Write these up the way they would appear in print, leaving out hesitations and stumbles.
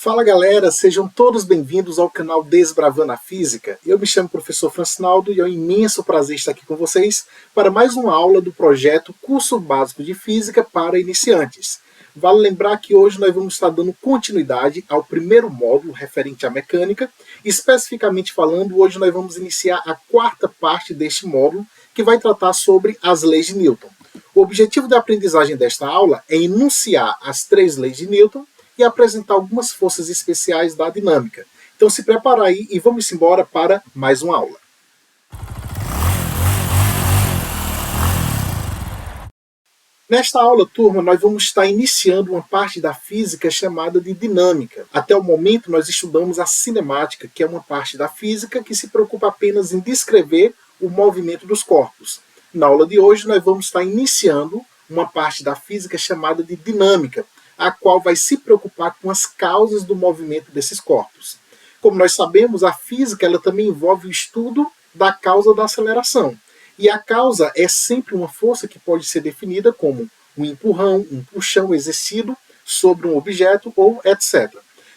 Fala galera, sejam todos bem-vindos ao canal Desbravando a Física. Eu me chamo Professor Francinaldo e é um imenso prazer estar aqui com vocês para mais uma aula do projeto Curso Básico de Física para Iniciantes. Vale lembrar que hoje nós vamos estar dando continuidade ao primeiro módulo referente à mecânica. Especificamente falando, hoje nós vamos iniciar a quarta parte deste módulo, que vai tratar sobre as leis de Newton. O objetivo da aprendizagem desta aula é enunciar as 3 leis de Newton e apresentar algumas forças especiais da dinâmica. Então se prepara aí e vamos embora para mais uma aula. Nesta aula, turma, nós vamos estar iniciando uma parte da física chamada de dinâmica. Até o momento, nós estudamos a cinemática, que é uma parte da física que se preocupa apenas em descrever o movimento dos corpos. Na aula de hoje, nós vamos estar iniciando uma parte da física chamada de dinâmica, a qual vai se preocupar com as causas do movimento desses corpos. Como nós sabemos, a física ela também envolve o estudo da causa da aceleração. E a causa é sempre uma força que pode ser definida como um empurrão, um puxão exercido sobre um objeto ou etc.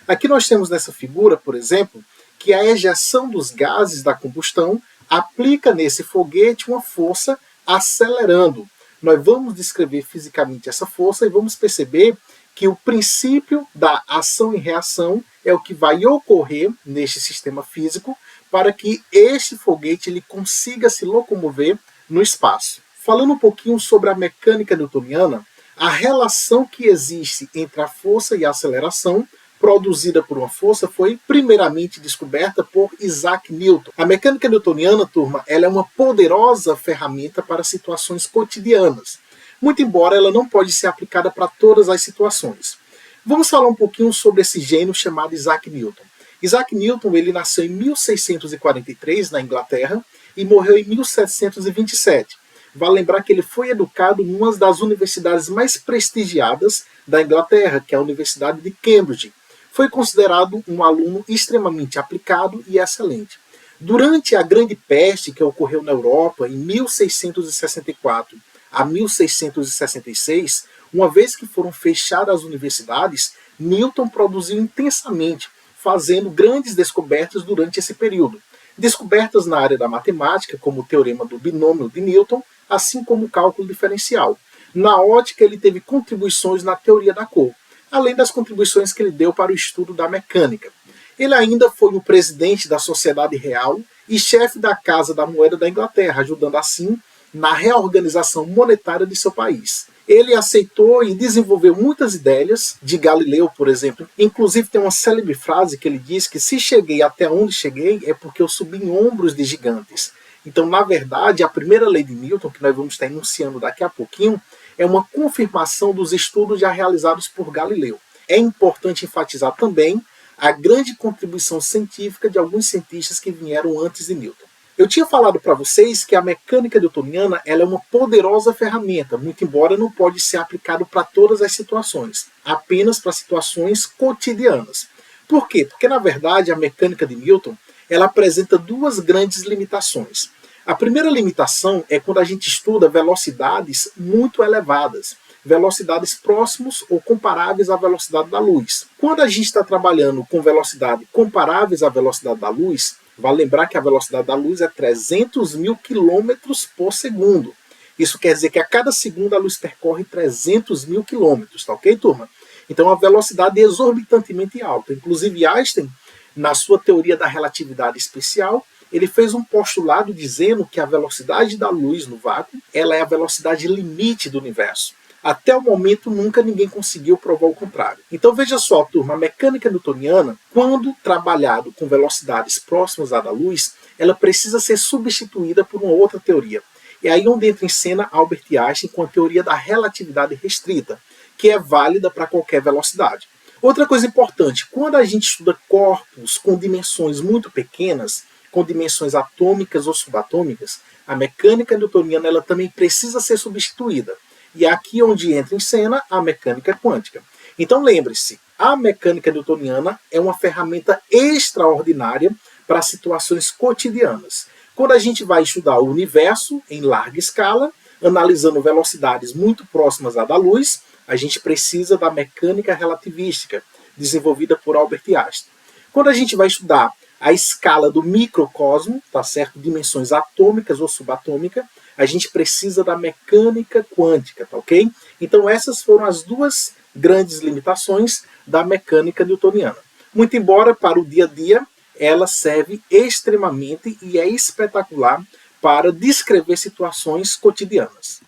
Aqui nós temos nessa figura, por exemplo, que a ejeção dos gases da combustão aplica nesse foguete uma força acelerando. Nós vamos descrever fisicamente essa força e vamos perceber que o princípio da ação e reação é o que vai ocorrer neste sistema físico para que este foguete ele consiga se locomover no espaço. Falando um pouquinho sobre a mecânica newtoniana, a relação que existe entre a força e a aceleração produzida por uma força foi primeiramente descoberta por Isaac Newton. A mecânica newtoniana, turma, ela é uma poderosa ferramenta para situações cotidianas, muito embora ela não pode ser aplicada para todas as situações. Vamos falar um pouquinho sobre esse gênio chamado Isaac Newton. Isaac Newton ele nasceu em 1643 na Inglaterra e morreu em 1727. Vale lembrar que ele foi educado em uma das universidades mais prestigiadas da Inglaterra, que é a Universidade de Cambridge. Foi considerado um aluno extremamente aplicado e excelente. Durante a Grande Peste que ocorreu na Europa em 1664 a 1666, uma vez que foram fechadas as universidades, Newton produziu intensamente, fazendo grandes descobertas durante esse período. Descobertas na área da matemática, como o teorema do binômio de Newton, assim como o cálculo diferencial. Na ótica, ele teve contribuições na teoria da cor, além das contribuições que ele deu para o estudo da mecânica. Ele ainda foi o presidente da Sociedade Real e chefe da Casa da Moeda da Inglaterra, ajudando assim na reorganização monetária de seu país. Ele aceitou e desenvolveu muitas ideias de Galileu, por exemplo. Inclusive tem uma célebre frase que ele diz que se cheguei até onde cheguei é porque eu subi em ombros de gigantes. Então, na verdade, a primeira lei de Newton, que nós vamos estar enunciando daqui a pouquinho, é uma confirmação dos estudos já realizados por Galileu. É importante enfatizar também a grande contribuição científica de alguns cientistas que vieram antes de Newton. Eu tinha falado para vocês que a mecânica newtoniana ela é uma poderosa ferramenta, muito embora não pode ser aplicado para todas as situações, apenas para situações cotidianas. Por quê? Porque, na verdade, a mecânica de Newton ela apresenta 2 grandes limitações. A primeira limitação é quando a gente estuda velocidades muito elevadas, velocidades próximos ou comparáveis à velocidade da luz. Quando a gente está trabalhando com velocidade comparáveis à velocidade da luz, vale lembrar que a velocidade da luz é 300 mil quilômetros por segundo. Isso quer dizer que a cada segundo a luz percorre 300 mil quilômetros, tá ok, turma? Então a velocidade é exorbitantemente alta. Inclusive Einstein, na sua teoria da relatividade especial, ele fez um postulado dizendo que a velocidade da luz no vácuo ela é a velocidade limite do universo. Até o momento, nunca ninguém conseguiu provar o contrário. Então veja só, turma, a mecânica newtoniana, quando trabalhado com velocidades próximas à da luz, ela precisa ser substituída por uma outra teoria. É aí onde entra em cena Albert Einstein com a teoria da relatividade restrita, que é válida para qualquer velocidade. Outra coisa importante, quando a gente estuda corpos com dimensões muito pequenas, com dimensões atômicas ou subatômicas, a mecânica newtoniana ela também precisa ser substituída. E é aqui onde entra em cena a mecânica quântica. Então lembre-se, a mecânica newtoniana é uma ferramenta extraordinária para situações cotidianas. Quando a gente vai estudar o universo em larga escala, analisando velocidades muito próximas à da luz, a gente precisa da mecânica relativística, desenvolvida por Albert Einstein. Quando a gente vai estudar a escala do microcosmo, tá certo? Dimensões atômicas ou subatômicas, a gente precisa da mecânica quântica, tá ok? Então essas foram as duas grandes limitações da mecânica newtoniana. Muito embora para o dia a dia ela serve extremamente e é espetacular para descrever situações cotidianas.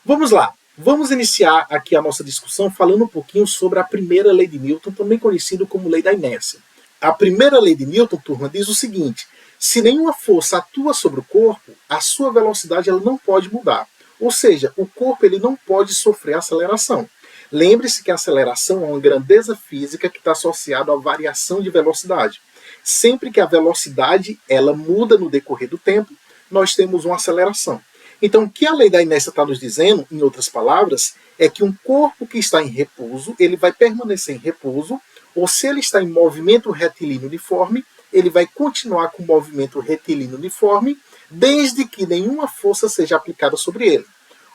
Vamos lá, vamos iniciar aqui a nossa discussão falando um pouquinho sobre a primeira lei de Newton, também conhecida como lei da inércia. A primeira lei de Newton, turma, diz o seguinte: se nenhuma força atua sobre o corpo, a sua velocidade ela não pode mudar. Ou seja, o corpo ele não pode sofrer aceleração. Lembre-se que a aceleração é uma grandeza física que está associada à variação de velocidade. Sempre que a velocidade ela muda no decorrer do tempo, nós temos uma aceleração. Então, o que a lei da inércia está nos dizendo, em outras palavras, é que um corpo que está em repouso, ele vai permanecer em repouso, ou se ele está em movimento retilíneo uniforme, ele vai continuar com o movimento retilíneo uniforme, desde que nenhuma força seja aplicada sobre ele.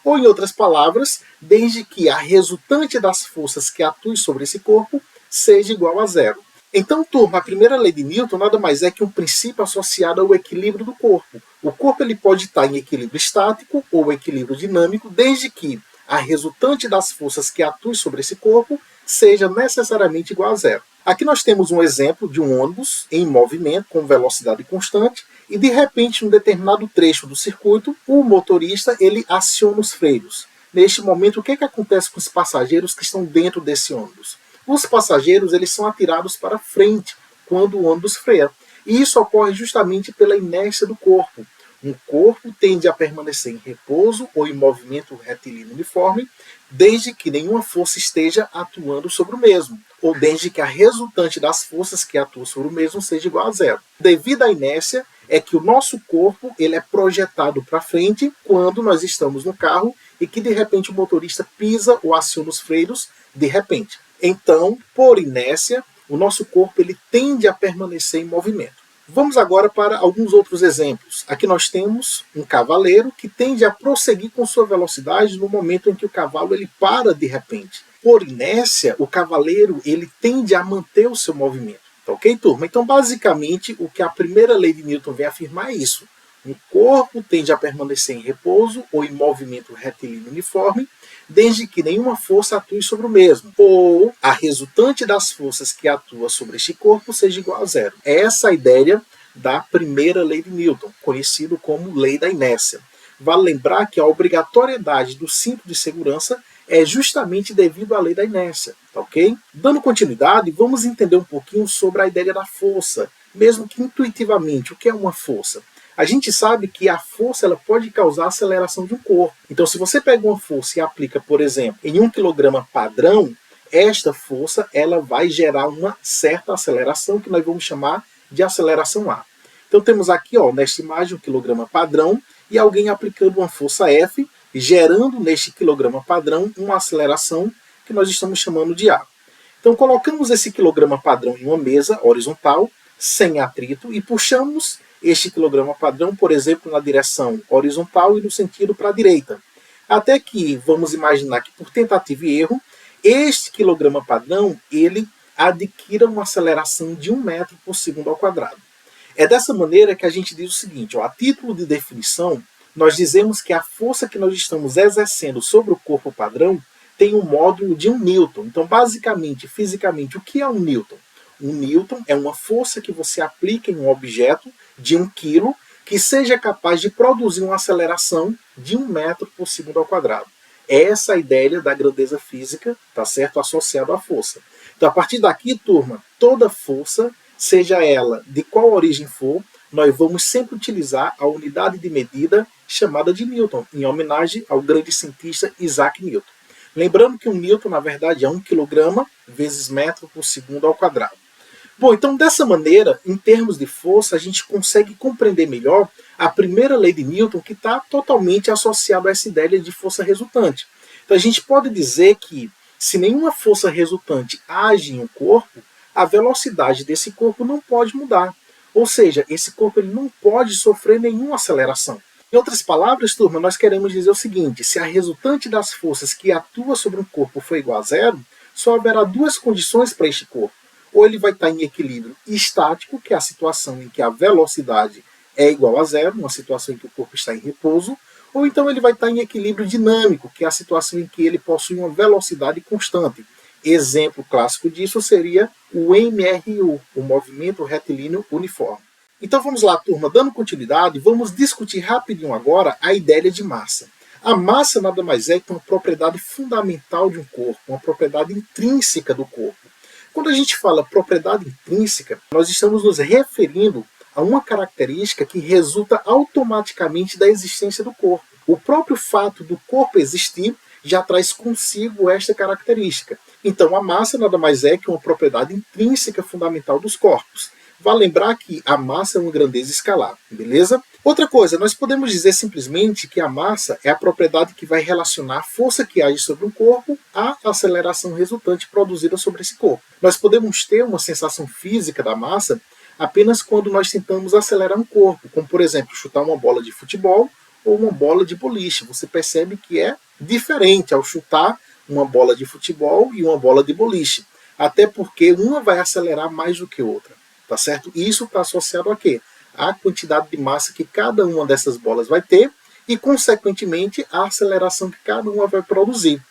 Ou, em outras palavras, desde que a resultante das forças que atuem sobre esse corpo seja igual a zero. Então, turma, a primeira lei de Newton nada mais é que um princípio associado ao equilíbrio do corpo. O corpo ele pode estar em equilíbrio estático ou equilíbrio dinâmico, desde que a resultante das forças que atuem sobre esse corpo seja necessariamente igual a zero. Aqui nós temos um exemplo de um ônibus em movimento com velocidade constante e de repente, em um determinado trecho do circuito, o motorista ele aciona os freios. Neste momento, o que acontece com os passageiros que estão dentro desse ônibus? Os passageiros eles são atirados para frente quando o ônibus freia. E isso ocorre justamente pela inércia do corpo. Um corpo tende a permanecer em repouso ou em movimento retilíneo uniforme, desde que nenhuma força esteja atuando sobre o mesmo, ou desde que a resultante das forças que atuam sobre o mesmo seja igual a zero. Devido à inércia, é que o nosso corpo ele é projetado para frente quando nós estamos no carro e que de repente o motorista pisa ou aciona os freios de repente. Então, por inércia, o nosso corpo ele tende a permanecer em movimento. Vamos agora para alguns outros exemplos. Aqui nós temos um cavaleiro que tende a prosseguir com sua velocidade no momento em que o cavalo ele para de repente. Por inércia, o cavaleiro ele tende a manter o seu movimento. Tá ok, turma? Então, basicamente, o que a primeira lei de Newton vem afirmar é isso. Um corpo tende a permanecer em repouso ou em movimento retilíneo uniforme, desde que nenhuma força atue sobre o mesmo, ou a resultante das forças que atua sobre este corpo seja igual a zero. Essa é a ideia da primeira lei de Newton, conhecido como lei da inércia. Vale lembrar que a obrigatoriedade do cinto de segurança é justamente devido à lei da inércia, tá ok? Dando continuidade, vamos entender um pouquinho sobre a ideia da força, mesmo que intuitivamente, o que é uma força? A gente sabe que a força ela pode causar aceleração de um corpo. Então, se você pega uma força e aplica, por exemplo, em 1 kg padrão, esta força ela vai gerar uma certa aceleração que nós vamos chamar de aceleração A. Então, temos aqui, ó, nesta imagem, 1 kg padrão e alguém aplicando uma força F, gerando neste quilograma padrão uma aceleração que nós estamos chamando de A. Então, colocamos esse quilograma padrão em uma mesa horizontal, sem atrito, e puxamos este quilograma padrão, por exemplo, na direção horizontal e no sentido para a direita. Até que, vamos imaginar que por tentativa e erro, este quilograma padrão, ele adquira uma aceleração de 1 metro por segundo ao quadrado. É dessa maneira que a gente diz o seguinte, ó, a título de definição, nós dizemos que a força que nós estamos exercendo sobre o corpo padrão tem um módulo de 1 newton. Então, basicamente, fisicamente, o que é 1 newton? 1 newton é uma força que você aplica em um objeto de 1 kg que seja capaz de produzir uma aceleração de 1 metro por segundo ao quadrado. Essa é a ideia da grandeza física, tá certo? Associada à força. Então, a partir daqui, turma, toda força, seja ela de qual origem for, nós vamos sempre utilizar a unidade de medida chamada de Newton, em homenagem ao grande cientista Isaac Newton. Lembrando que um Newton, na verdade, é 1 kg vezes metro por segundo ao quadrado. Bom, então dessa maneira, em termos de força, a gente consegue compreender melhor a primeira lei de Newton, que está totalmente associada a essa ideia de força resultante. Então a gente pode dizer que, se nenhuma força resultante age em um corpo, a velocidade desse corpo não pode mudar. Ou seja, esse corpo ele não pode sofrer nenhuma aceleração. Em outras palavras, turma, nós queremos dizer o seguinte, se a resultante das forças que atua sobre um corpo for igual a zero, só haverá duas condições para este corpo. Ou ele vai estar em equilíbrio estático, que é a situação em que a velocidade é igual a zero, uma situação em que o corpo está em repouso, ou então ele vai estar em equilíbrio dinâmico, que é a situação em que ele possui uma velocidade constante. Exemplo clássico disso seria o MRU, o movimento retilíneo uniforme. Então vamos lá, turma, dando continuidade, vamos discutir rapidinho agora a ideia de massa. A massa nada mais é que uma propriedade fundamental de um corpo, uma propriedade intrínseca do corpo. Quando a gente fala propriedade intrínseca, nós estamos nos referindo a uma característica que resulta automaticamente da existência do corpo. O próprio fato do corpo existir já traz consigo esta característica. Então a massa nada mais é que uma propriedade intrínseca fundamental dos corpos. Vale lembrar que a massa é uma grandeza escalar, beleza? Outra coisa, nós podemos dizer simplesmente que a massa é a propriedade que vai relacionar a força que age sobre um corpo à aceleração resultante produzida sobre esse corpo. Nós podemos ter uma sensação física da massa apenas quando nós tentamos acelerar um corpo, como por exemplo, chutar uma bola de futebol ou uma bola de boliche. Você percebe que é diferente ao chutar uma bola de futebol e uma bola de boliche, até porque uma vai acelerar mais do que outra. Tá certo? E isso está associado a quê? A quantidade de massa que cada uma dessas bolas vai ter e, consequentemente, a aceleração que cada uma vai produzir.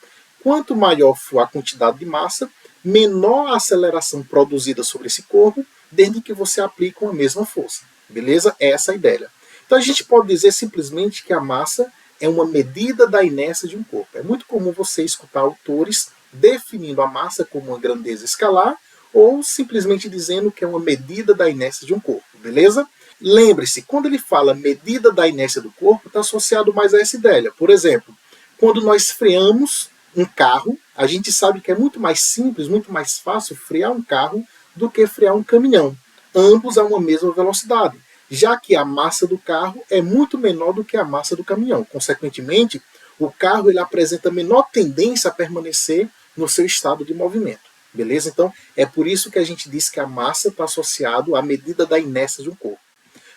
Quanto maior for a quantidade de massa, menor a aceleração produzida sobre esse corpo, desde que você aplique a mesma força. Beleza? É essa a ideia. Então a gente pode dizer simplesmente que a massa é uma medida da inércia de um corpo. É muito comum você escutar autores definindo a massa como uma grandeza escalar, ou simplesmente dizendo que é uma medida da inércia de um corpo, beleza? Lembre-se, quando ele fala medida da inércia do corpo, está associado mais a essa ideia. Por exemplo, quando nós freamos um carro, a gente sabe que é muito mais simples, muito mais fácil frear um carro do que frear um caminhão. Ambos a uma mesma velocidade, já que a massa do carro é muito menor do que a massa do caminhão. Consequentemente, o carro ele apresenta menor tendência a permanecer no seu estado de movimento. Beleza? Então, é por isso que a gente diz que a massa está associada à medida da inércia de um corpo.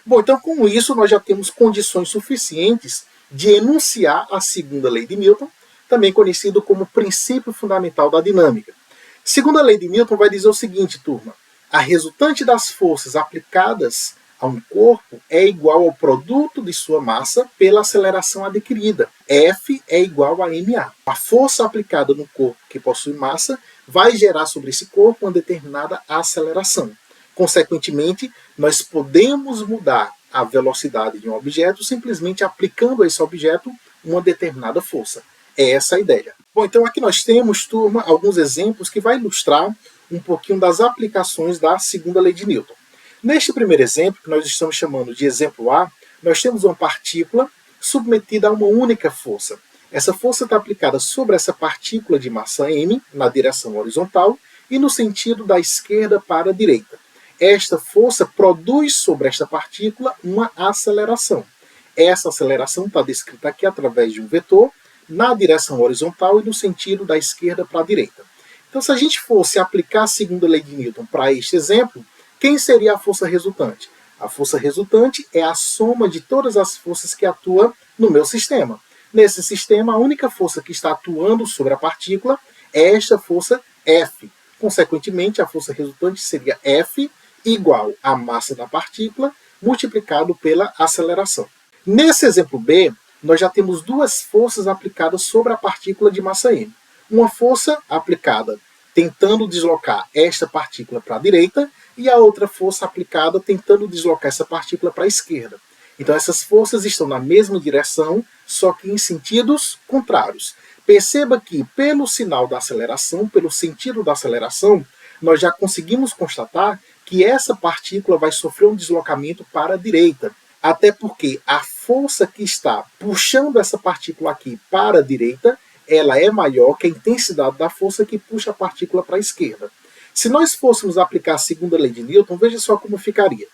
Bom, então com isso nós já temos condições suficientes de enunciar a segunda lei de Newton, também conhecido como princípio fundamental da dinâmica. Segunda lei de Newton vai dizer o seguinte, turma: a resultante das forças aplicadas a um corpo é igual ao produto de sua massa pela aceleração adquirida. F é igual a ma. A força aplicada no corpo que possui massa vai gerar sobre esse corpo uma determinada aceleração. Consequentemente, nós podemos mudar a velocidade de um objeto simplesmente aplicando a esse objeto uma determinada força. É essa a ideia. Bom, então aqui nós temos, turma, alguns exemplos que vai ilustrar um pouquinho das aplicações da segunda lei de Newton. Neste primeiro exemplo, que nós estamos chamando de exemplo A, nós temos uma partícula submetida a uma única força. Essa força está aplicada sobre essa partícula de massa m, na direção horizontal, e no sentido da esquerda para a direita. Esta força produz sobre esta partícula uma aceleração. Essa aceleração está descrita aqui através de um vetor, na direção horizontal e no sentido da esquerda para a direita. Então, se a gente fosse aplicar a segunda lei de Newton para este exemplo, quem seria a força resultante? A força resultante é a soma de todas as forças que atuam no meu sistema. Nesse sistema, a única força que está atuando sobre a partícula é esta força F. Consequentemente, a força resultante seria F igual à massa da partícula multiplicado pela aceleração. Nesse exemplo B, nós já temos duas forças aplicadas sobre a partícula de massa m. Uma força aplicada tentando deslocar esta partícula para a direita e a outra força aplicada tentando deslocar essa partícula para a esquerda. Então essas forças estão na mesma direção, só que em sentidos contrários. Perceba que pelo sinal da aceleração, pelo sentido da aceleração, nós já conseguimos constatar que essa partícula vai sofrer um deslocamento para a direita. Até porque a força que está puxando essa partícula aqui para a direita, ela é maior que a intensidade da força que puxa a partícula para a esquerda. Se nós fôssemos aplicar a segunda lei de Newton, veja só como ficaria.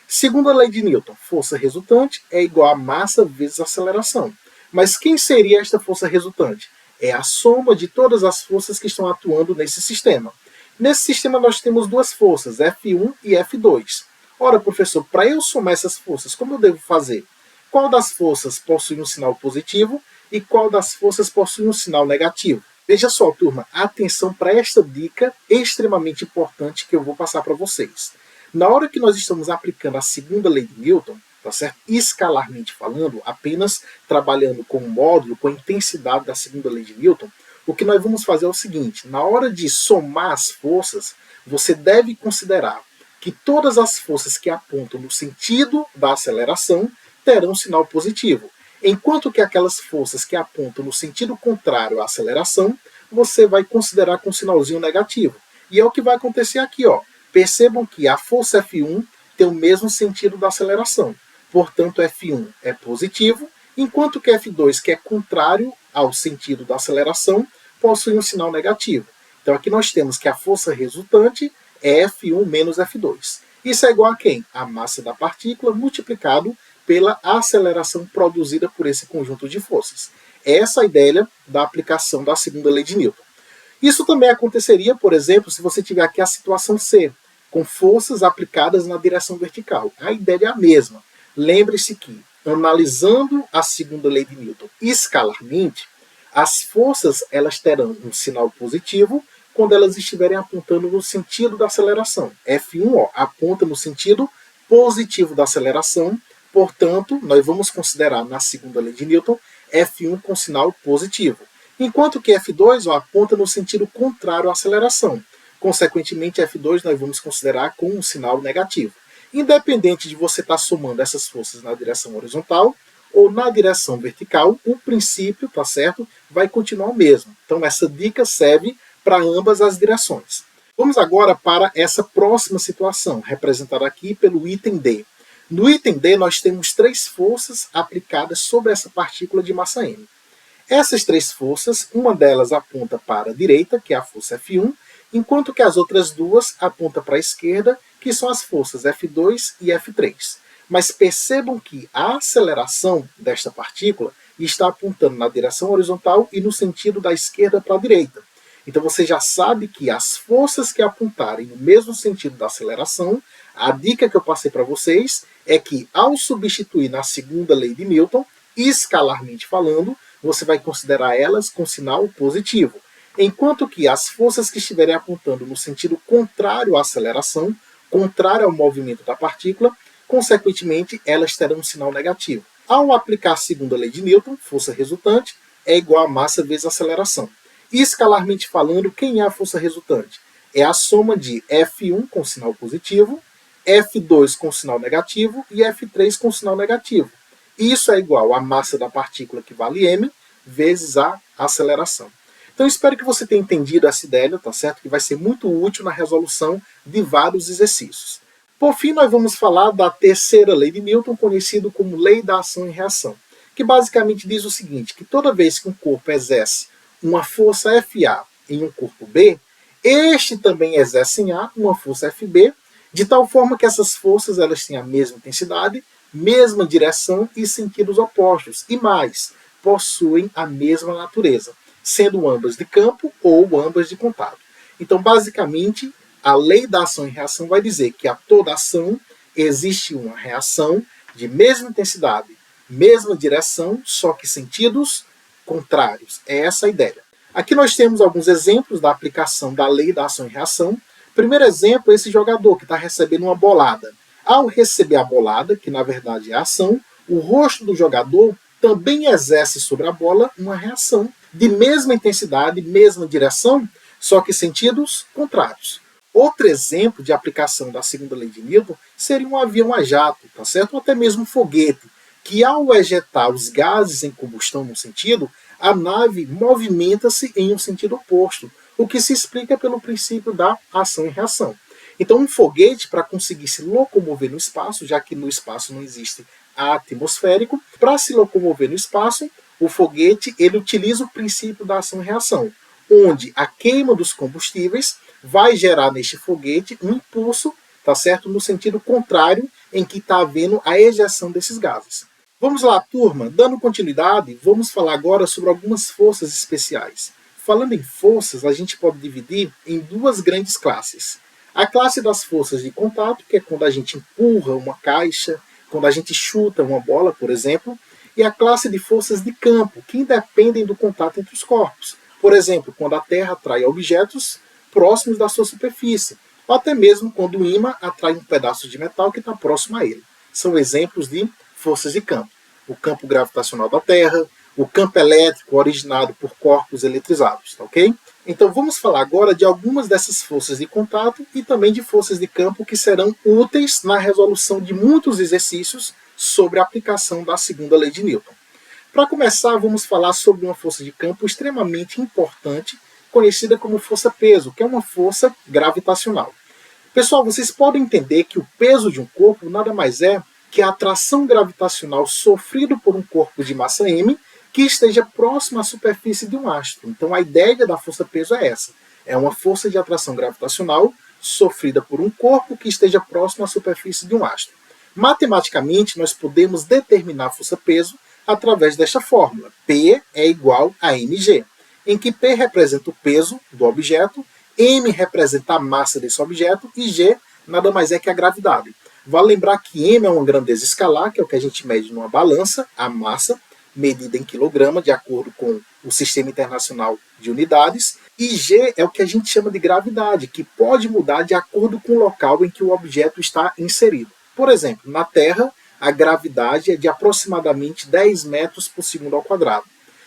Segunda lei de Newton, força resultante é igual a massa vezes aceleração. Mas quem seria esta força resultante? É a soma de todas as forças que estão atuando nesse sistema. Nesse sistema nós temos duas forças, F1 e F2. Ora, professor, para eu somar essas forças, como eu devo fazer? Qual das forças possui um sinal positivo e qual das forças possui um sinal negativo? Veja só, turma, atenção para esta dica extremamente importante que eu vou passar para vocês. Na hora que nós estamos aplicando a segunda lei de Newton, tá certo? Escalarmente falando, apenas trabalhando com o módulo, com a intensidade da segunda lei de Newton, o que nós vamos fazer é o seguinte: na hora de somar as forças, você deve considerar que todas as forças que apontam no sentido da aceleração terão sinal positivo, enquanto que aquelas forças que apontam no sentido contrário à aceleração, você vai considerar com sinalzinho negativo. E é o que vai acontecer aqui, ó. Percebam que a força F1 tem o mesmo sentido da aceleração. Portanto, F1 é positivo, enquanto que F2, que é contrário ao sentido da aceleração, possui um sinal negativo. Então aqui nós temos que a força resultante é F1 menos F2. Isso é igual a quem? A massa da partícula multiplicado pela aceleração produzida por esse conjunto de forças. Essa é a ideia da aplicação da segunda lei de Newton. Isso também aconteceria, por exemplo, se você tiver aqui a situação C, com forças aplicadas na direção vertical. A ideia é a mesma. Lembre-se que, analisando a segunda lei de Newton escalarmente, as forças elas terão um sinal positivo quando elas estiverem apontando no sentido da aceleração. F1 ó, aponta no sentido positivo da aceleração, portanto, nós vamos considerar na segunda lei de Newton F1 com sinal positivo. Enquanto que F2 ó, aponta no sentido contrário à aceleração. Consequentemente, F2 nós vamos considerar com um sinal negativo. Independente de você estar somando essas forças na direção horizontal ou na direção vertical, o princípio, tá certo, vai continuar o mesmo. Então, essa dica serve para ambas as direções. Vamos agora para essa próxima situação, representada aqui pelo item D. No item D, nós temos 3 forças aplicadas sobre essa partícula de massa m. Essas 3 forças, uma delas aponta para a direita, que é a força F1, enquanto que as outras 2 apontam para a esquerda, que são as forças F2 e F3. Mas percebam que a aceleração desta partícula está apontando na direção horizontal e no sentido da esquerda para a direita. Então você já sabe que as forças que apontarem no mesmo sentido da aceleração, a dica que eu passei para vocês é que ao substituir na segunda lei de Newton, escalarmente falando, você vai considerar elas com sinal positivo. Enquanto que as forças que estiverem apontando no sentido contrário à aceleração, contrário ao movimento da partícula, consequentemente, elas terão um sinal negativo. Ao aplicar a segunda lei de Newton, força resultante é igual a massa vezes aceleração. Escalarmente falando, quem é a força resultante? É a soma de F1 com sinal positivo, F2 com sinal negativo e F3 com sinal negativo. Isso é igual à massa da partícula, que vale m, vezes a aceleração. Então, espero que você tenha entendido essa ideia, tá certo? Que vai ser muito útil na resolução de vários exercícios. Por fim, nós vamos falar da terceira lei de Newton, conhecida como lei da ação e reação, que basicamente diz o seguinte, que toda vez que um corpo exerce uma força FA em um corpo B, este também exerce em A uma força FB, de tal forma que essas forças elas têm a mesma intensidade, mesma direção e sentidos opostos, e mais, possuem a mesma natureza, sendo ambas de campo ou ambas de contato. Então, basicamente, a lei da ação e reação vai dizer que a toda ação existe uma reação de mesma intensidade, mesma direção, só que sentidos contrários. É essa a ideia. Aqui nós temos alguns exemplos da aplicação da lei da ação e reação. Primeiro exemplo é esse jogador que está recebendo uma bolada. Ao receber a bolada, que na verdade é a ação, o rosto do jogador também exerce sobre a bola uma reação de mesma intensidade, mesma direção, só que sentidos contrários. Outro exemplo de aplicação da segunda lei de Newton seria um avião a jato, tá certo? Ou até mesmo um foguete, que ao ejetar os gases em combustão no sentido, a nave movimenta-se em um sentido oposto, o que se explica pelo princípio da ação e reação. Então, um foguete, para conseguir se locomover no espaço, já que no espaço não existe ar atmosférico, para se locomover no espaço, o foguete ele utiliza o princípio da ação e reação, onde a queima dos combustíveis vai gerar neste foguete um impulso, tá certo? No sentido contrário, em que está havendo a ejeção desses gases. Vamos lá, turma, dando continuidade, vamos falar agora sobre algumas forças especiais. Falando em forças, a gente pode dividir em 2 grandes classes. A classe das forças de contato, que é quando a gente empurra uma caixa, quando a gente chuta uma bola, por exemplo, e a classe de forças de campo, que independem do contato entre os corpos. Por exemplo, quando a Terra atrai objetos próximos da sua superfície, ou até mesmo quando o ímã atrai um pedaço de metal que está próximo a ele. São exemplos de forças de campo. O campo gravitacional da Terra, o campo elétrico originado por corpos eletrizados, tá ok? Então vamos falar agora de algumas dessas forças de contato e também de forças de campo que serão úteis na resolução de muitos exercícios sobre a aplicação da segunda lei de Newton. Para começar, vamos falar sobre uma força de campo extremamente importante, conhecida como força-peso, que é uma força gravitacional. Pessoal, vocês podem entender que o peso de um corpo nada mais é que a atração gravitacional sofrida por um corpo de massa m que esteja próximo à superfície de um astro. Então a ideia da força-peso é essa. É uma força de atração gravitacional sofrida por um corpo que esteja próximo à superfície de um astro. Matematicamente, nós podemos determinar a força-peso através desta fórmula. P é igual a mg, em que P representa o peso do objeto, m representa a massa desse objeto e g nada mais é que a gravidade. Vale lembrar que m é uma grandeza escalar, que é o que a gente mede numa balança, a massa, medida em quilograma, de acordo com o Sistema Internacional de Unidades, e g é o que a gente chama de gravidade, que pode mudar de acordo com o local em que o objeto está inserido. Por exemplo, na Terra, a gravidade é de aproximadamente 10 metros por segundo ao quadrado.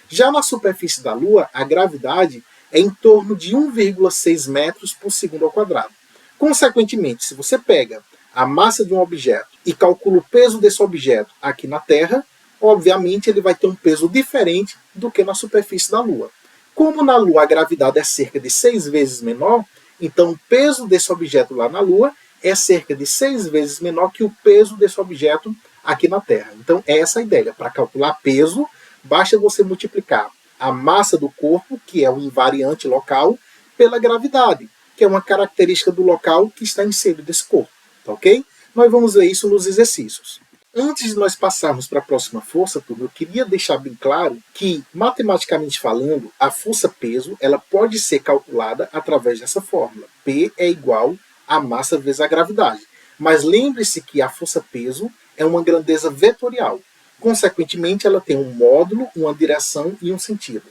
Já na superfície da Lua, a gravidade é em torno de 1,6 metros por segundo ao quadrado. Consequentemente, se você pega a massa de um objeto e calcula o peso desse objeto aqui na Terra, obviamente ele vai ter um peso diferente do que na superfície da Lua. Como na Lua a gravidade é cerca de 6 vezes menor, então o peso desse objeto lá na Lua é cerca de 6 vezes menor que o peso desse objeto aqui na Terra. Então é essa a ideia. Para calcular peso, basta você multiplicar a massa do corpo, que é o invariante local, pela gravidade, que é uma característica do local que está inserido desse corpo. Tá ok? Nós vamos ver isso nos exercícios. Antes de nós passarmos para a próxima força, turma, eu queria deixar bem claro que, matematicamente falando, a força-peso ela pode ser calculada através dessa fórmula. P é igual a massa vezes a gravidade. Mas lembre-se que a força-peso é uma grandeza vetorial. Consequentemente, ela tem um módulo, uma direção e um sentido.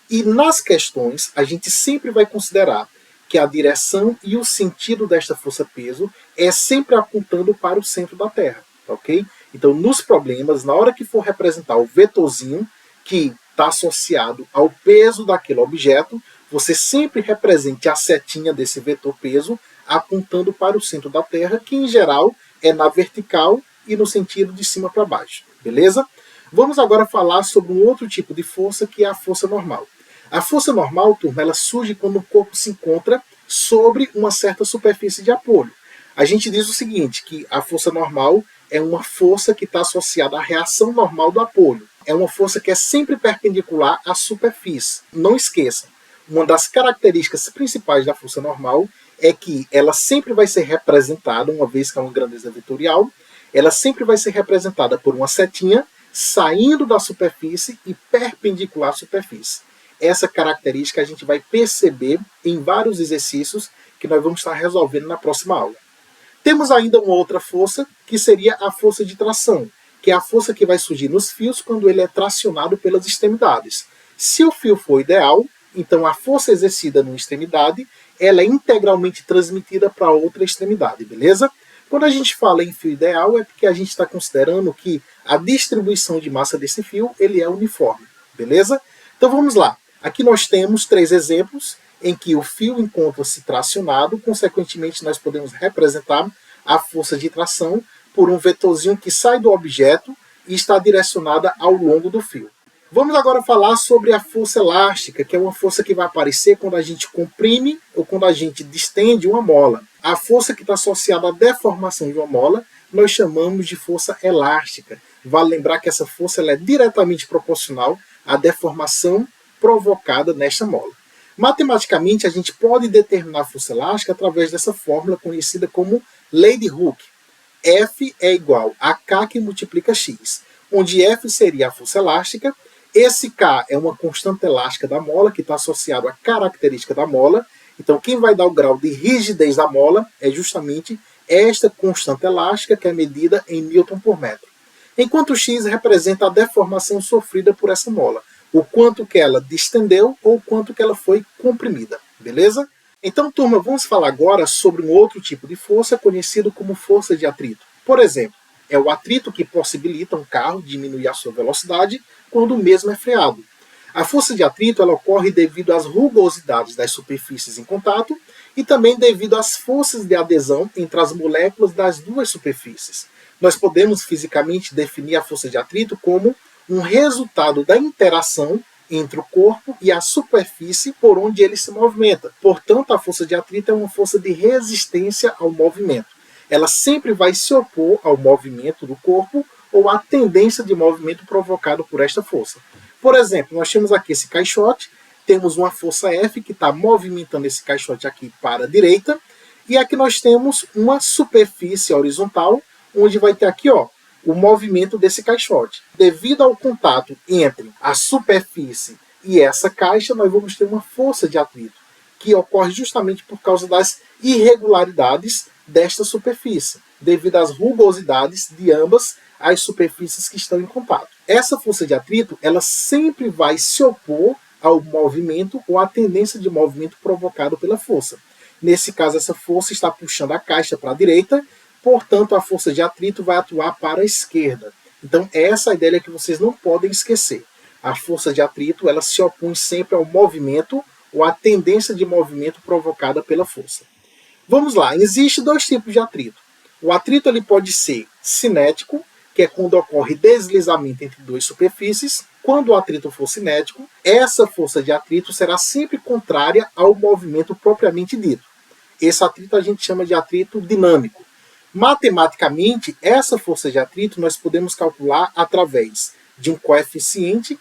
E nas questões, a gente sempre vai considerar que a direção e o sentido desta força-peso é sempre apontando para o centro da Terra. Ok? Então, nos problemas, na hora que for representar o vetorzinho que está associado ao peso daquele objeto, você sempre represente a setinha desse vetor peso apontando para o centro da Terra, que em geral é na vertical e no sentido de cima para baixo. Beleza? Vamos agora falar sobre um outro tipo de força, que é a força normal. A força normal, turma, ela surge quando o corpo se encontra sobre uma certa superfície de apoio. A gente diz o seguinte, que a força normal é uma força que está associada à reação normal do apoio. É uma força que é sempre perpendicular à superfície. Não esqueçam, uma das características principais da força normal é que ela sempre vai ser representada, uma vez que é uma grandeza vetorial, ela sempre vai ser representada por uma setinha saindo da superfície e perpendicular à superfície. Essa característica a gente vai perceber em vários exercícios que nós vamos estar resolvendo na próxima aula. Temos ainda uma outra força, que seria a força de tração, que é a força que vai surgir nos fios quando ele é tracionado pelas extremidades. Se o fio for ideal, então a força exercida numa extremidade, ela é integralmente transmitida para outra extremidade, beleza? Quando a gente fala em fio ideal, é porque a gente está considerando que a distribuição de massa desse fio ele é uniforme, beleza? Então vamos lá. Aqui nós temos 3 exemplos em que o fio encontra-se tracionado, consequentemente nós podemos representar a força de tração por um vetorzinho que sai do objeto e está direcionada ao longo do fio. Vamos agora falar sobre a força elástica, que é uma força que vai aparecer quando a gente comprime ou quando a gente distende uma mola. A força que está associada à deformação de uma mola, nós chamamos de força elástica. Vale lembrar que essa força ela é diretamente proporcional à deformação provocada nesta mola. Matematicamente, a gente pode determinar a força elástica através dessa fórmula conhecida como lei de Hooke. F é igual a K que multiplica X, onde F seria a força elástica, esse K é uma constante elástica da mola, que está associado à característica da mola. Então, quem vai dar o grau de rigidez da mola é justamente esta constante elástica, que é medida em Newton por metro. Enquanto X representa a deformação sofrida por essa mola, o quanto que ela distendeu ou o quanto que ela foi comprimida, beleza? Então, turma, vamos falar agora sobre um outro tipo de força conhecido como força de atrito. Por exemplo, é o atrito que possibilita um carro diminuir a sua velocidade quando o mesmo é freado. A força de atrito ela ocorre devido às rugosidades das superfícies em contato e também devido às forças de adesão entre as moléculas das duas superfícies. Nós podemos fisicamente definir a força de atrito como um resultado da interação entre o corpo e a superfície por onde ele se movimenta. Portanto, a força de atrito é uma força de resistência ao movimento. Ela sempre vai se opor ao movimento do corpo ou à tendência de movimento provocado por esta força. Por exemplo, nós temos aqui esse caixote, temos uma força F que está movimentando esse caixote aqui para a direita, e aqui nós temos uma superfície horizontal, onde vai ter aqui, ó, o movimento desse caixote. Devido ao contato entre a superfície e essa caixa, nós vamos ter uma força de atrito, que ocorre justamente por causa das irregularidades desta superfície, devido às rugosidades de ambas as superfícies que estão em contato. Essa força de atrito, ela sempre vai se opor ao movimento ou à tendência de movimento provocado pela força. Nesse caso, essa força está puxando a caixa para a direita, portanto, a força de atrito vai atuar para a esquerda. Então, essa é a ideia que vocês não podem esquecer. A força de atrito, ela se opõe sempre ao movimento ou à tendência de movimento provocada pela força. Vamos lá, existem dois tipos de atrito. O atrito ele pode ser cinético, que é quando ocorre deslizamento entre duas superfícies. Quando o atrito for cinético, essa força de atrito será sempre contrária ao movimento propriamente dito. Esse atrito a gente chama de atrito dinâmico. Matematicamente, essa força de atrito nós podemos calcular através de um coeficiente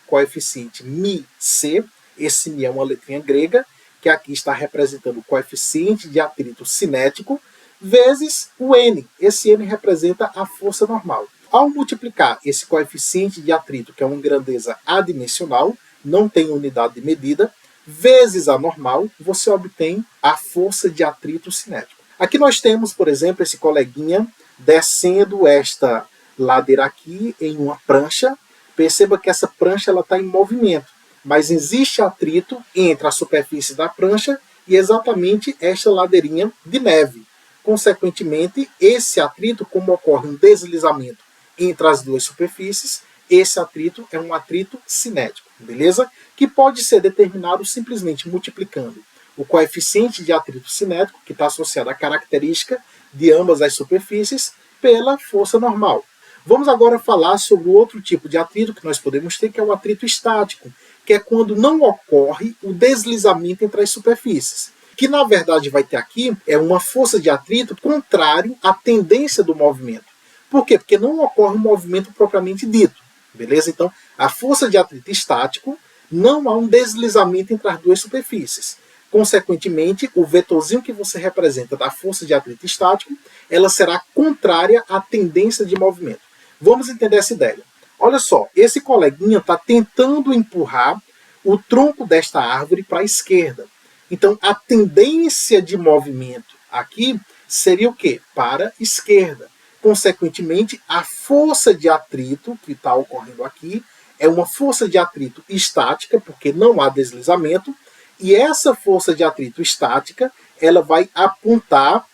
μc, esse μ é uma letrinha grega, que aqui está representando o coeficiente de atrito cinético, vezes o n. Esse n representa a força normal. Ao multiplicar esse coeficiente de atrito, que é uma grandeza adimensional, não tem unidade de medida, vezes a normal, você obtém a força de atrito cinético. Aqui nós temos, por exemplo, esse coleguinha descendo esta ladeira aqui em uma prancha. Perceba que essa prancha está em movimento, mas existe atrito entre a superfície da prancha e exatamente esta ladeirinha de neve. Consequentemente, esse atrito, como ocorre um deslizamento entre as duas superfícies, esse atrito é um atrito cinético, beleza? Que pode ser determinado simplesmente multiplicando o coeficiente de atrito cinético, que está associado à característica de ambas as superfícies, pela força normal. Vamos agora falar sobre o outro tipo de atrito que nós podemos ter, que é o atrito estático, que é quando não ocorre o deslizamento entre as superfícies. Que na verdade vai ter aqui é uma força de atrito contrário à tendência do movimento. Por quê? Porque não ocorre um movimento propriamente dito, beleza? Então, a força de atrito estático, não há um deslizamento entre as duas superfícies. Consequentemente, o vetorzinho que você representa da força de atrito estático, ela será contrária à tendência de movimento. Vamos entender essa ideia. Olha só, esse coleguinha está tentando empurrar o tronco desta árvore para a esquerda. Então, a tendência de movimento aqui seria o quê? Para a esquerda. Consequentemente, a força de atrito que está ocorrendo aqui é uma força de atrito estática, porque não há deslizamento, e essa força de atrito estática ela vai apontar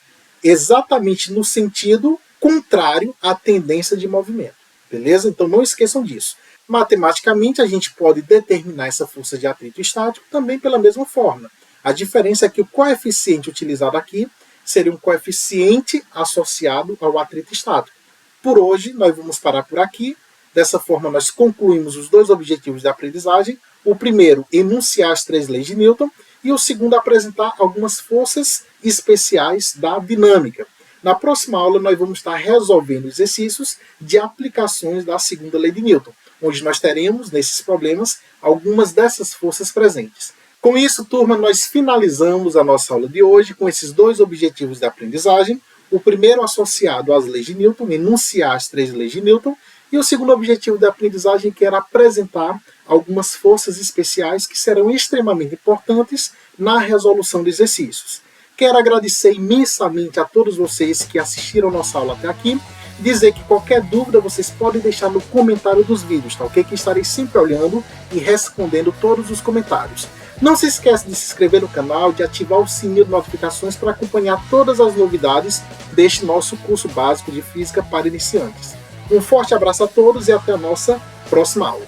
exatamente no sentido contrário à tendência de movimento. Beleza? Então não esqueçam disso. Matematicamente, a gente pode determinar essa força de atrito estático também pela mesma forma. A diferença é que o coeficiente utilizado aqui seria um coeficiente associado ao atrito estático. Por hoje, nós vamos parar por aqui. Dessa forma, nós concluímos os dois objetivos da aprendizagem. O primeiro, enunciar as 3 leis de Newton, e o segundo, apresentar algumas forças especiais da dinâmica. Na próxima aula, nós vamos estar resolvendo exercícios de aplicações da segunda lei de Newton, onde nós teremos, nesses problemas, algumas dessas forças presentes. Com isso, turma, nós finalizamos a nossa aula de hoje com esses dois objetivos da aprendizagem. O primeiro associado às leis de Newton, enunciar as 3 leis de Newton, e o segundo objetivo da aprendizagem, que era apresentar algumas forças especiais que serão extremamente importantes na resolução de exercícios. Quero agradecer imensamente a todos vocês que assistiram a nossa aula até aqui. Dizer que qualquer dúvida vocês podem deixar no comentário dos vídeos, tá ok? Que estarei sempre olhando e respondendo todos os comentários. Não se esqueça de se inscrever no canal e de ativar o sininho de notificações para acompanhar todas as novidades deste nosso curso básico de Física para iniciantes. Um forte abraço a todos e até a nossa próxima aula.